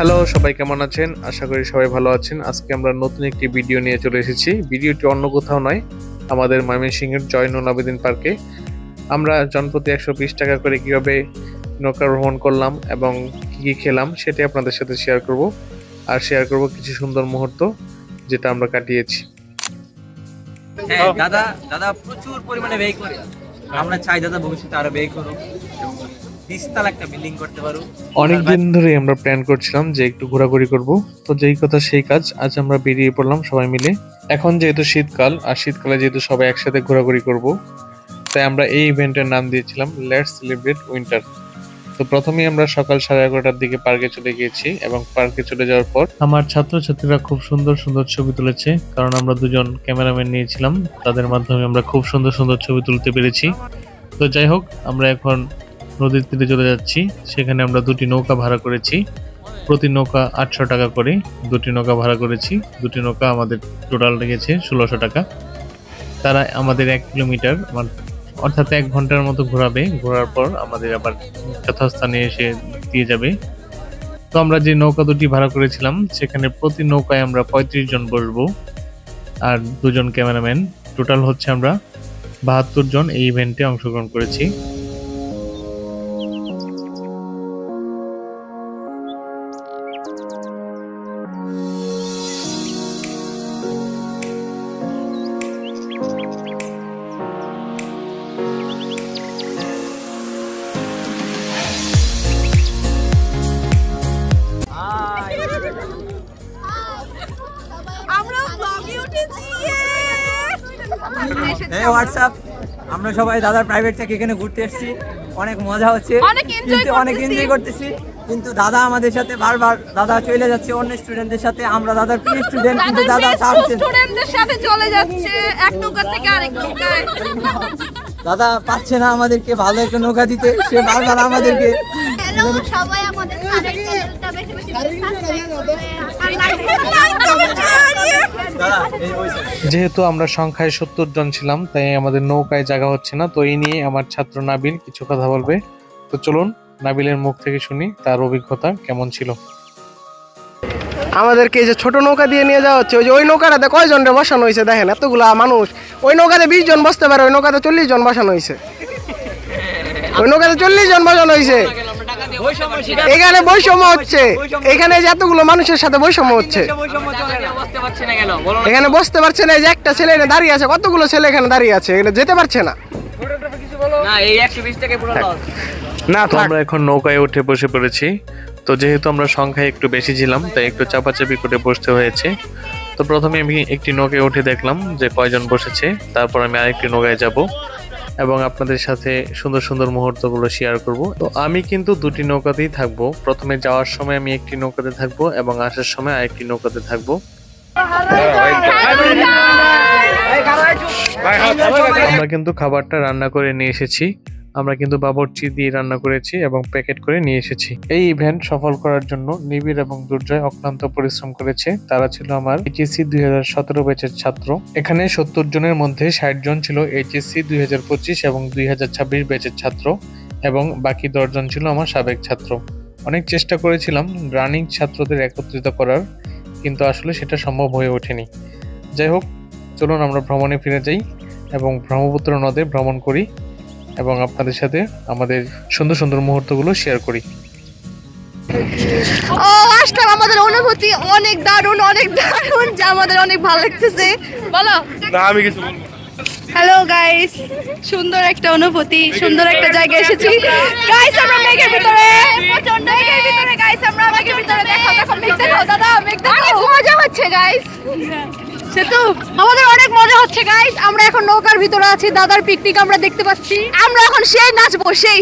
Hello, সবাই কেমন আছেন? আশা করি সবাই ভালো আছেন। আজকে আমরা নতুন একটি ভিডিও নিয়ে চলে এসেছি। ভিডিওটি অন্য কোথাও নয়, আমাদের ময়মনসিংহের জয়নুল আবেদিন পার্কে। আমরা জনপ্রতি 120 টাকা করে কিভাবে নৌকা ভ্রমণ করলাম এবং কি খেলাম সেটি আপনাদের সাথে শেয়ার করব। আর শেয়ার করব কিছু সুন্দর মুহূর্ত যেটা আমরা কাটিয়েছি। হ্যাঁ, দাদা প্রচুর পরিমাণে ব্যয় করে। আমরা চাই দাদা ভবিষ্যতে আরো ব্যয় করুক, তিস্তাল একটা বিল্ডিং করতে পারো। অনেকদিন ধরে আমরা প্ল্যান করছিলাম যে একটু ঘোরাঘুরি করব, তো যেই কথা সেই কাজ। আজ আমরা বেরিয়ে পড়লাম সবাই মিলে। এখন যেহেতু শীতকাল, আর শীতকালে যেহেতু সবাই একসাথে ঘোরাঘুরি করব, তাই আমরা এই ইভেন্টের নাম দিয়েছিলাম লেটস সেলিব্রেট উইন্টার। তো প্রথমেই আমরা সকাল 11:30টার দিকে পার্কে চলে গিয়েছি এবং পার্কে চলে যাওয়ার পর আমার ছাত্রছাত্রীরা খুব সুন্দর সুন্দর ছবি তুলেছে, কারণ আমরা দুজন ক্যামেরাম্যান নিয়েছিলাম। তাদের মাধ্যমে আমরা খুব সুন্দর সুন্দর ছবি তুলতে পেরেছি। তো যাই হোক, আমরা এখন নদীর তীরে চলে যাচ্ছি। সেখানে আমরা দুটি নৌকা ভাড়া করেছি, প্রতি নৌকা 800 টাকা করে। দুটি নৌকা ভাড়া করেছি, দুটি নৌকা আমাদের টোটাল লেগেছে 1600 টাকা। তারা আমাদের 1 কিলোমিটার অর্থাৎ 1 ঘন্টার মতো ঘোরাবে। ঘোরার পর আমাদের আবার যথাস্থানে এসে দিয়ে যাবে। তো আমরা যে নৌকা দুটি ভাড়া করেছিলাম সেখানে প্রতি নৌকায় আমরা 35 জন বসবো আর 2 জন ক্যামেরাম্যান। টোটাল হচ্ছে আমরা 72 জন এই ইভেন্টে অংশগ্রহণ করেছি। হোয়াটসঅ্যাপ, আমরা সবাই দাদার প্রাইভেট থেকে এখানে ঘুরতে এসেছি। অনেক মজা হচ্ছে, কিন্তু অনেক এনজয় করতেছি। কিন্তু দাদা আমাদের সাথে বারবার দাদা চলে যাচ্ছে অন্য স্টুডেন্টদের সাথে। আমরা দাদার প্রিয় স্টুডেন্ট, কিন্তু দাদা স্টুডেন্টদের সাথে চলে যাচ্ছে এক নৌকা থেকে আরেক নৌকায়। দাদা পাচ্ছে না আমাদেরকে ভালো একটা নৌকা দিতে, সে বারবার আমাদেরকে। হ্যালো সবাই, আমাদের স্যারের চ্যানেলটা বেশি বেশি সাবস্ক্রাইব করবেন। যেহেতু আমরা সংখ্যায় 70 জন ছিলাম, তাই আমাদের নৌকায় জায়গা হচ্ছে না। তো এই নিয়ে আমার ছাত্র নাবিল কিছু কথা বলবে। তো চলুন নাবিলের মুখ থেকে শুনি তার অভিজ্ঞতা কেমন ছিল। আমাদেরকে এই যে ছোট নৌকা দিয়ে নিয়ে যাওয়া হচ্ছে, ওই নৌকাটাতে কয়জনরে বসানো হয়েছে দেখেন, এতগুলা মানুষ। ওই নৌকাতে 20 জন বসতে পারে, ওই নৌকাতে 40 জন বসানো হয়েছে। ওই নৌকাতে 40 জন বসানো হয়েছে। এখানে বৈষম্য হচ্ছে, এখানে যে এতগুলো মানুষের সাথে বৈষম্য হচ্ছে। এখানে বসতে পারছে না, এই যে একটা ছেলে এখানে দাঁড়িয়ে আছে, কতগুলো ছেলে এখানে দাঁড়িয়ে আছে, এখানে যেতে পারছে না। না, তো আমরা এখন নৌকায় উঠে বসে পড়েছি। তো যেহেতু আমরা সংখ্যায় একটু বেশি ছিলাম, তাই একটু চাপাচাপি করে বসতে হয়েছে। তো প্রথমে আমি একটি নৌকায় উঠে দেখলাম যে কয়জন বসেছে, তারপর আমি আরেকটি নৌকায় যাব এবং আপনাদের সাথে সুন্দর সুন্দর মুহূর্তগুলো শেয়ার করব। তো আমি কিন্তু দুটি নৌকাতেই থাকবো। প্রথমে যাওয়ার সময় আমি একটি নৌকাতে থাকবো এবং আসার সময় আরেকটি নৌকাতে থাকবো। আমরা কিন্তু খাবারটা রান্না করে নিয়ে এসেছি। আমরা কিন্তু বাবুর্চি দিয়ে রান্না করেছি এবং প্যাকেট করে নিয়ে এসেছি। এই ইভেন্ট সফল করার জন্য নিবিড় এবং দুর্জয় অক্লান্ত পরিশ্রম করেছে। তারা ছিল আমার এইচএসসি 2017 ব্যাচের ছাত্র। এখানে 70 জনের মধ্যে 60 জন ছিল এইচএসসি 2025 এবং 2026 ব্যাচের ছাত্র এবং বাকি 10 জন ছিল আমার সাবেক ছাত্র। অনেক চেষ্টা করেছিলাম রানিং ছাত্রদের একত্রিত করার, কিন্তু আসলে সেটা সম্ভব হয়ে ওঠেনি। যাই হোক, চলুন আমরা ভ্রমণে ফিরে যাই এবং ব্রহ্মপুত্র নদে ভ্রমণ করি এবং আপনাদের সাথে আমাদের সুন্দর সুন্দর মুহূর্তগুলো শেয়ার করি। ও আসলে আমাদের অনুভূতি অনেক দারুণ, যা আমাদের অনেক ভালো লাগতেছে। বলো না, আমি কিছু বলবো। হ্যালো গাইস, সুন্দর একটা অনুভূতি, সুন্দর একটা জায়গায় এসেছি। গাইস আমরা মেঘের ভিতরে, প্রচন্ড মেঘের ভিতরে। গাইস আমরা মেঘের ভিতরে, দেখো মেঘ দেখো দাদা, মেঘ দেখো। অনেক মজা হচ্ছে গাইস, সেতু আমাদের অনেক মজা হচ্ছে গাইস। আমরা এখন নৌকার ভিতরে আছি, দাদার পিকনিক আমরা দেখতে পাচ্ছি। আমরা এখন সেই নাচবো, সেই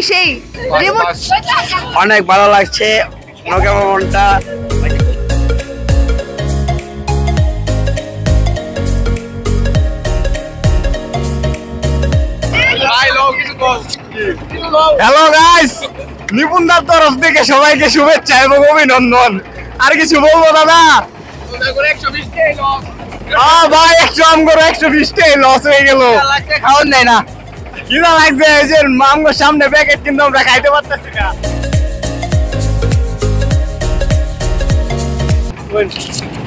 অনেক ভালো লাগছে নৌকা ভ্রমণটা। হ্যালো গাইস, নিপুণদার তরফ থেকে সবাইকে শুভেচ্ছা এবং অভিনন্দন। আর কিছু বলবো দাদা? ভাই 120 টাকা লস হয়ে গেল, খাওয়ার নেই না। কিনা লাগছে এই যে মামগোর সামনে প্যাকেট, কিন্তু আমরা খাইতে পারতেছি না।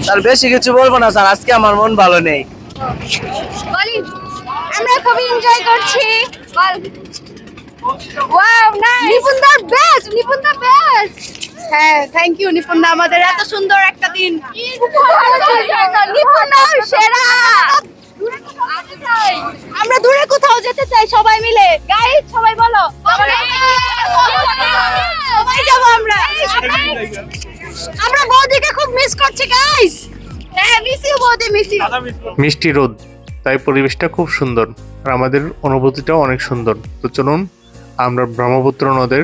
স্যার বেশি কিছু বলবো না স্যার, আজকে আমার মন ভালো নেই। আমরা খুবই এনজয় করছি। Wow nice, Nipun the best, Nipun the best. হ্যাঁ থ্যাংক ইউ নিপুণ দা, আমাদের এত সুন্দর একটা দিন। নিপুণ দা সেরা। আমরা দূরে কোথাও যেতে চাই সবাই মিলে, গাইস সবাই বলো সবাই যাব। আমরা বৌদিকে খুব মিস করছি গাইস। হ্যাঁ মিস ইউ বৌদি, মিস ইউ। মিষ্টি রোদ, তাই পরিবেশটা খুব সুন্দর আর আমাদের অনুভূতিটাও অনেক সুন্দর। তো চলুন আমরা ব্রহ্মপুত্র নদের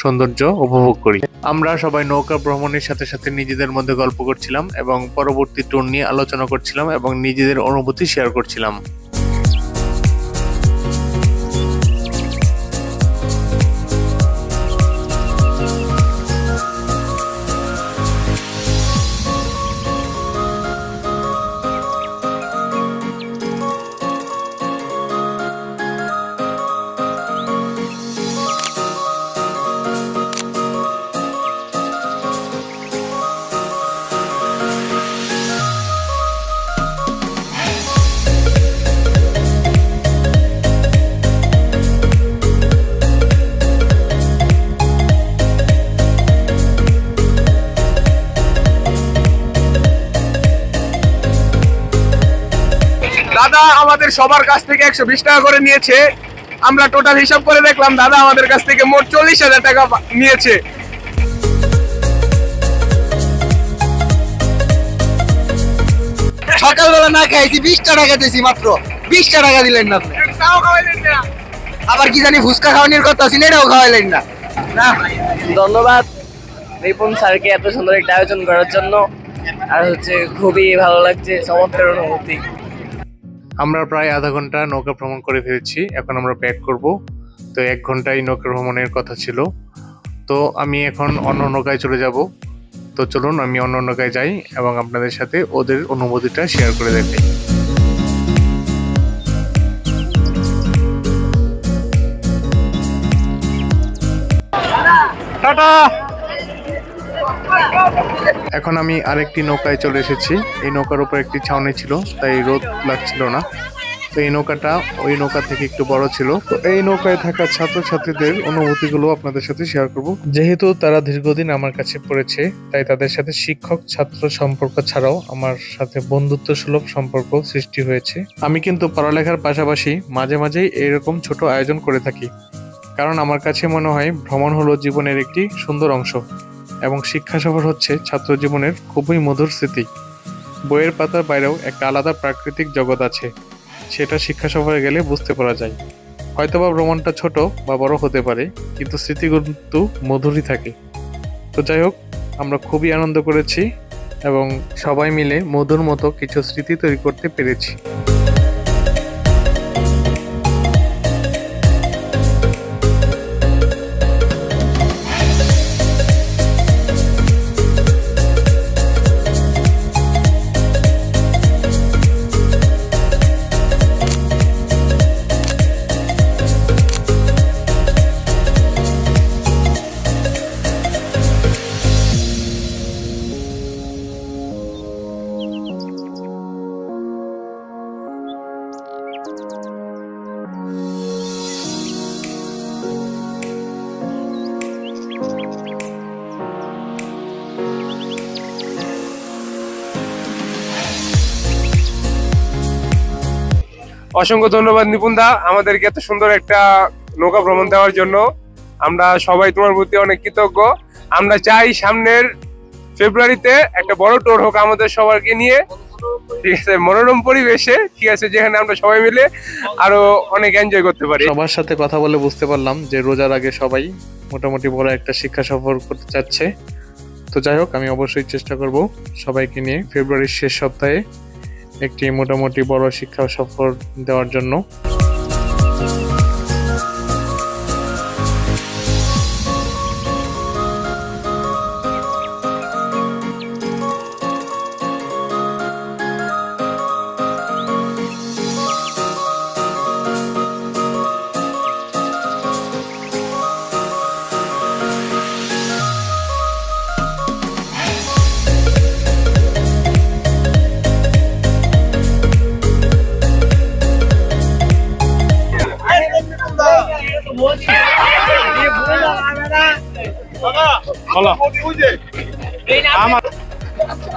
সৌন্দর্য উপভোগ করি। আমরা সবাই নৌকা ভ্রমণের সাথে সাথে নিজেদের মধ্যে গল্প করছিলাম এবং পরবর্তী ট্যুর নিয়ে আলোচনা করছিলাম এবং নিজেদের অনুভূতি শেয়ার করছিলাম। দাদা আমাদের সবার কাছ থেকে 120 টাকা করে নিয়েছে। আমরা টোটাল হিসাব করে দেখলাম দাদা আমাদের কাছ থেকে মোট 40,000 টাকা নিয়েছে। সকালবেলা না খাইছি 20 টাকা দিয়েছি, মাত্র 20 টাকা দিলেন না আপনি। আবার কি জানি ফুচকা খাওয়ানোর কথা ছিল, এটাও খাওয়াইলেন না। ধন্যবাদ নিপুণ স্যারকে এত সুন্দর একটা আয়োজন করার জন্য। আর খুবই ভালো লাগছে, চমৎকার অনুভূতি। আমরা প্রায় আধা ঘন্টা নৌকা ভ্রমণ করে ফেলেছি, এখন আমরা ব্যাক করব। তো 1 ঘন্টায় নৌকা ভ্রমণের কথা ছিল, তো আমি এখন অন্য নৌকায় চলে যাব। তো চলুন আমি অন্য নৌকায় যাই এবং আপনাদের সাথে ওদের অনুভূতিটা শেয়ার করে দেখাই। টাটা। এখন আমি আরেকটি নৌকায় চলে এসেছি। এই নৌকার উপর একটি ছাউনি ছিল, তাই রোদ লাগছিল না। তো এই নৌকাটা ওই নৌকা থেকে একটু বড় ছিল। তো এই নৌকায় থাকা ছাত্রছাত্রীদের অনুভূতিগুলো আপনাদের সাথে শেয়ার করব। যেহেতু তারা দীর্ঘদিন আমার কাছে পড়েছে, তাই তাদের সাথে শিক্ষক ছাত্র সম্পর্ক ছাড়াও আমার সাথে বন্ধুত্ব সুলভ সম্পর্ক সৃষ্টি হয়েছে। আমি কিন্তু পড়ালেখার পাশাপাশি মাঝে মাঝেই এরকম ছোট আয়োজন করে থাকি, কারণ আমার কাছে মনে হয় ভ্রমণ হলো জীবনের একটি সুন্দর অংশ এবং শিক্ষা সফর হচ্ছে ছাত্র জীবনের খুবই মধুর স্মৃতি। বইয়ের পাতার বাইরেও একটা আলাদা প্রাকৃতিক জগৎ আছে, সেটা শিক্ষা সফরে গেলে বুঝতে পারা যায়। হয়তোবা ভ্রমণটা ছোট বা বড় হতে পারে, কিন্তু স্মৃতিগুলো কিন্তু মধুরই থাকে। তো যাই হোক, আমরা খুবই আনন্দ করেছি এবং সবাই মিলে মধুর মতো কিছু স্মৃতি তৈরি করতে পেরেছি। অসংখ্য ধন্যবাদ নিপুণ দা, আমাদেরকে এত সুন্দর একটা নৌকা ভ্রমণ দেওয়ার জন্য। আমরা সবাই তোমার প্রতি অনেক কৃতজ্ঞ। আমরা চাই সামনের ফেব্রুয়ারিতে একটা বড় ট্যুর হোক আমাদের সবাইকে নিয়ে, ঠিক আছে, মনোরম পরিবেশে, ঠিক আছে, যেখানে আমরা সবাই মিলে আরো অনেক এনজয় করতে পারি। সবার সাথে কথা বলে বুঝতে পারলাম যে রোজার আগে সবাই মোটামুটি বড় একটা শিক্ষা সফর করতে চাচ্ছে। তো যাই হোক, আমি অবশ্যই চেষ্টা করব সবাইকে নিয়ে ফেব্রুয়ারির শেষ সপ্তাহে একটি মোটামুটি বড় শিক্ষা সফর দেওয়ার জন্য।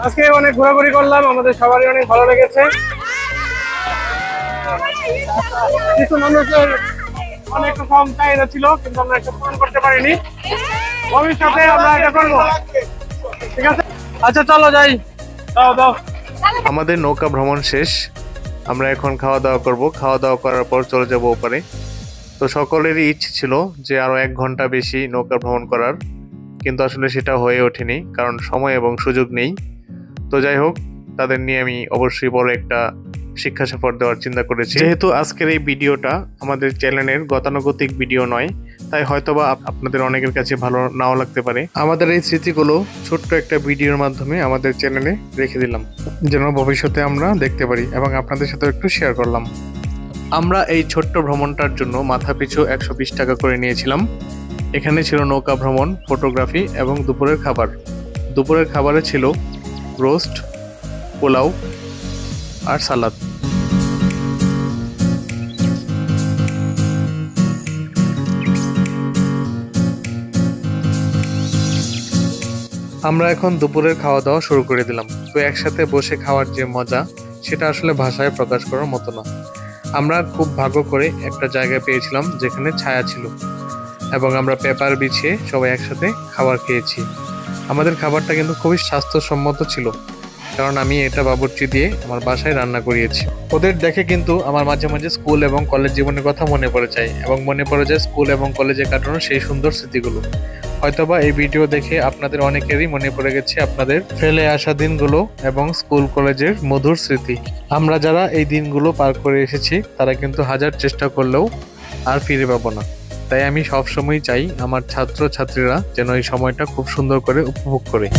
আজকে অনেক ঘোরাঘুরি করলাম, আমাদের সবারই অনেক ভালো লেগেছে। কিছু মানুষের অনেক কম চাহিদা ছিল, কিন্তু আমরা এটা পূরণ করতে পারিনি। ভবিষ্যতে আমরা এটা করবো, ঠিক আছে? আচ্ছা চলো যাই, দাও। আমাদের নৌকা ভ্রমণ শেষ, আমরা এখন খাওয়া দাওয়া করব। খাওয়া দাওয়া করার পর চলে যাব ওপারে। তো সকলেরই ইচ্ছে ছিল যে আরো 1 ঘন্টা বেশি নৌকা ভ্রমণ করার, কিন্তু আসলে সেটা হয়ে ওঠেনি, কারণ সময় এবং সুযোগ নেই। তো যাই হোক, তাদের নিয়ে আমি অবশ্যই বড় একটা শিক্ষা সফর দেওয়ার চিন্তা করেছি। যেহেতু আজকের এই ভিডিওটা আমাদের চ্যানেলের গতানুগতিক ভিডিও নয়, তাই হয়তোবা আপনাদের অনেকের কাছে ভালো নাও লাগতে পারে। আমাদের এই স্মৃতিগুলো ছোট্ট একটা ভিডিওর মাধ্যমে আমাদের চ্যানেলে রেখে দিলাম, যেন ভবিষ্যতে আমরা দেখতে পারি, এবং আপনাদের সাথে একটু শেয়ার করলাম। আমরা এই ছোট্ট ভ্রমণটার জন্য মাথাপিছু 120 টাকা করে নিয়েছিলাম। এখানে ছিল নৌকা ভ্রমণ, ফটোগ্রাফি এবং দুপুরের খাবার। দুপুরের খাবারে ছিল রোস্ট, পোলাও আর সালাদ। আমরা এখন দুপুরের খাওয়া দাওয়া শুরু করে দিলাম। তো একসাথে বসে খাওয়ার যে মজা, সেটা আসলে ভাষায় প্রকাশ করার মতো না। আমরা খুব ভাগ্য করে একটা জায়গায় পেয়েছিলাম যেখানে ছায়া ছিল, এবং আমরা পেপার বিছিয়ে সবাই একসাথে খাবার খেয়েছি। আমাদের খাবারটা কিন্তু খুবই স্বাস্থ্যসম্মত ছিল, কারণ আমি এটা বাবুর্চি দিয়ে আমার বাসায় রান্না করিয়েছি। ওদের দেখে কিন্তু আমার মাঝে মাঝে স্কুল এবং কলেজ জীবনের কথা মনে পড়ে যায়, এবং মনে পড়ে যায় স্কুল এবং কলেজে কাটানো সেই সুন্দর স্মৃতিগুলো। হয়তোবা এই ভিডিও দেখে আপনাদের অনেকেরই মনে পড়ে গেছে আপনাদের ফেলে আসা দিনগুলো এবং স্কুল কলেজের মধুর স্মৃতি। আমরা যারা এই দিনগুলো পার করে এসেছি, তারা কিন্তু হাজার চেষ্টা করলেও আর ফিরে পাবো না। তাই আমি সবসময় চাই আমার ছাত্র ছাত্রীরা যেন এই সময়টা খুব সুন্দর করে উপভোগ করে।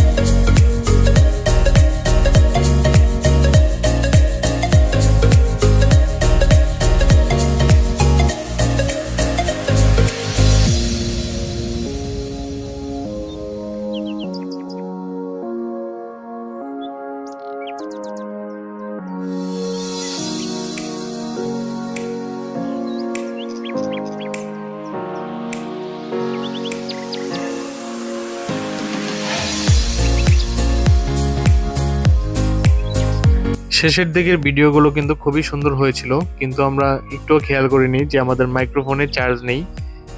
শেষের দিকের ভিডিওগুলো কিন্তু খুবই সুন্দর হয়েছিল, কিন্তু আমরা একটুও খেয়াল করিনি যে আমাদের মাইক্রোফোনে চার্জ নেই,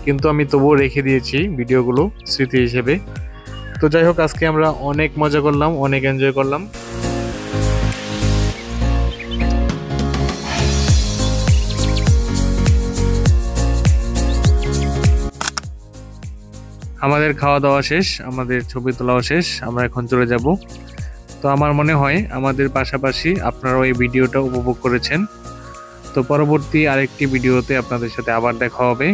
কিন্তু আমি তবুও রেখে দিয়েছি ভিডিওগুলো স্মৃতি হিসেবে। তো যাই হোক, আজকে আমরা অনেক মজা করলাম, অনেক এনজয় করলাম। আমাদের খাওয়া দাওয়া শেষ, আমাদের ছবি তোলাও শেষ, আমরা এখন চলে যাব। তো আমার মনে হয় আমাদের পাশাপাশি আপনারাও এই ভিডিওটা উপভোগ করেছেন। তো পরবর্তী আরেকটি ভিডিওতে আপনাদের সাথে আবার দেখা হবে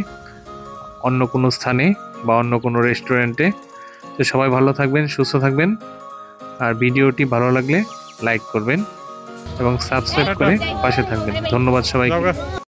অন্য কোনো স্থানে বা অন্য কোনো রেস্টুরেন্টে। তো সবাই ভালো থাকবেন, সুস্থ থাকবেন, আর ভিডিওটি ভালো লাগলে লাইক করবেন এবং সাবস্ক্রাইব করে পাশে থাকবেন। ধন্যবাদ সবাইকে।